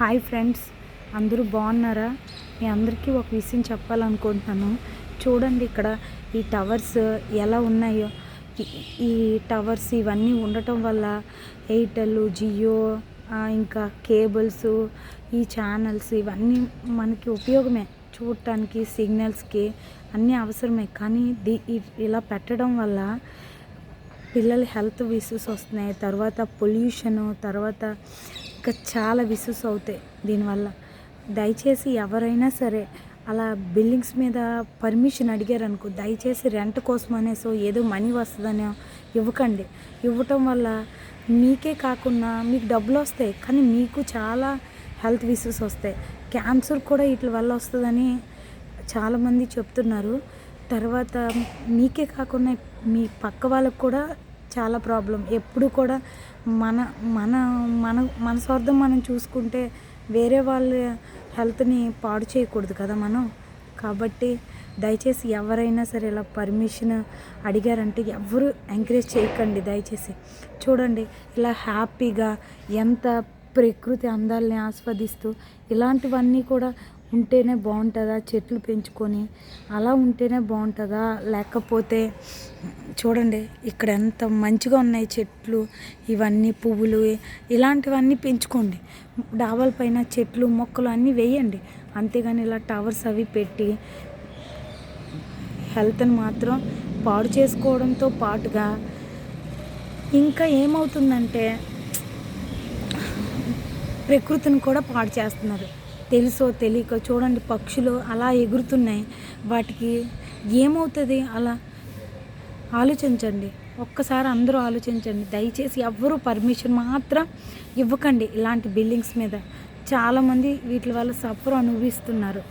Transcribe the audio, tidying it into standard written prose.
Hi friends, అందరూ బాగున్నారా? మీ అందరికీ ఒక విషయం చెప్పాలనుకుంటున్నాను. చూడండి, ఇక్కడ ఈ టవర్స్ ఎలా ఉన్నాయో. ఈ టవర్స్ ఇవన్నీ ఉండటం వల్ల ఎయిర్టెల్, జియో, ఇంకా కేబుల్స్, ఈ ఛానల్స్ ఇవన్నీ మనకి ఉపయోగమే. చూడటానికి సిగ్నల్స్కి అన్నీ అవసరమే. కానీ ఇలా పెట్టడం వల్ల పిల్లల హెల్త్ ఇష్యూస్ వస్తున్నాయి. తర్వాత పొల్యూషను, తర్వాత ఇంకా చాలా ఇష్యూస్ అవుతాయి దీనివల్ల. దయచేసి ఎవరైనా సరే అలా బిల్డింగ్స్ మీద పర్మిషన్ అడిగారనుకో, దయచేసి రెంట్ కోసం అనేసో ఏదో మనీ వస్తుందనో ఇవ్వకండి. ఇవ్వటం వల్ల మీకే కాకుండా మీకు డబ్బులు వస్తాయి, కానీ మీకు చాలా హెల్త్ ఇష్యూస్ వస్తాయి. క్యాన్సర్ కూడా వీటి వల్ల వస్తుందని చాలామంది చెప్తున్నారు. తర్వాత మీకే కాకుండా మీ పక్క వాళ్ళకు కూడా చాలా ప్రాబ్లం. ఎప్పుడు కూడా మన మన మన మన స్వార్థం మనం చూసుకుంటే వేరే వాళ్ళ హెల్త్ని పాడు చేయకూడదు కదా మనం. కాబట్టి దయచేసి ఎవరైనా సరే ఇలా పర్మిషన్ అడిగారంటే ఎవరు ఎంకరేజ్ చేయకండి దయచేసి. చూడండి, ఇలా హ్యాపీగా ఎంత ప్రకృతి అందాలని ఆస్వాదిస్తూ ఇలాంటివన్నీ కూడా ఉంటేనే బాగుంటుందా? చెట్లు పెంచుకొని అలా ఉంటేనే బాగుంటుందా? లేకపోతే చూడండి ఇక్కడ ఎంత మంచిగా ఉన్నాయి చెట్లు, ఇవన్నీ పువ్వులు, ఇలాంటివన్నీ పెంచుకోండి. డాబాల పైన చెట్లు మొక్కలు అన్నీ వేయండి. అంతేగాని ఇలా టవర్స్ అవి పెట్టి హెల్త్ని మాత్రం పాడు చేసుకోవడంతో పాటుగా ఇంకా ఏమవుతుందంటే ప్రకృతిని కూడా పాడు చేస్తున్నారు. తెలుసో తెలియక చూడండి, పక్షులు అలా ఎగురుతున్నాయి. వాటికి ఏమవుతుంది? అలా ఆలోచించండి, ఒక్కసారి అందరూ ఆలోచించండి. దయచేసి ఎవ్వరూ పర్మిషన్ మాత్రం ఇవ్వకండి ఇలాంటి బిల్డింగ్స్ మీద. చాలామంది వీటి వల్ల సఫర్ అనుభవిస్తున్నారు.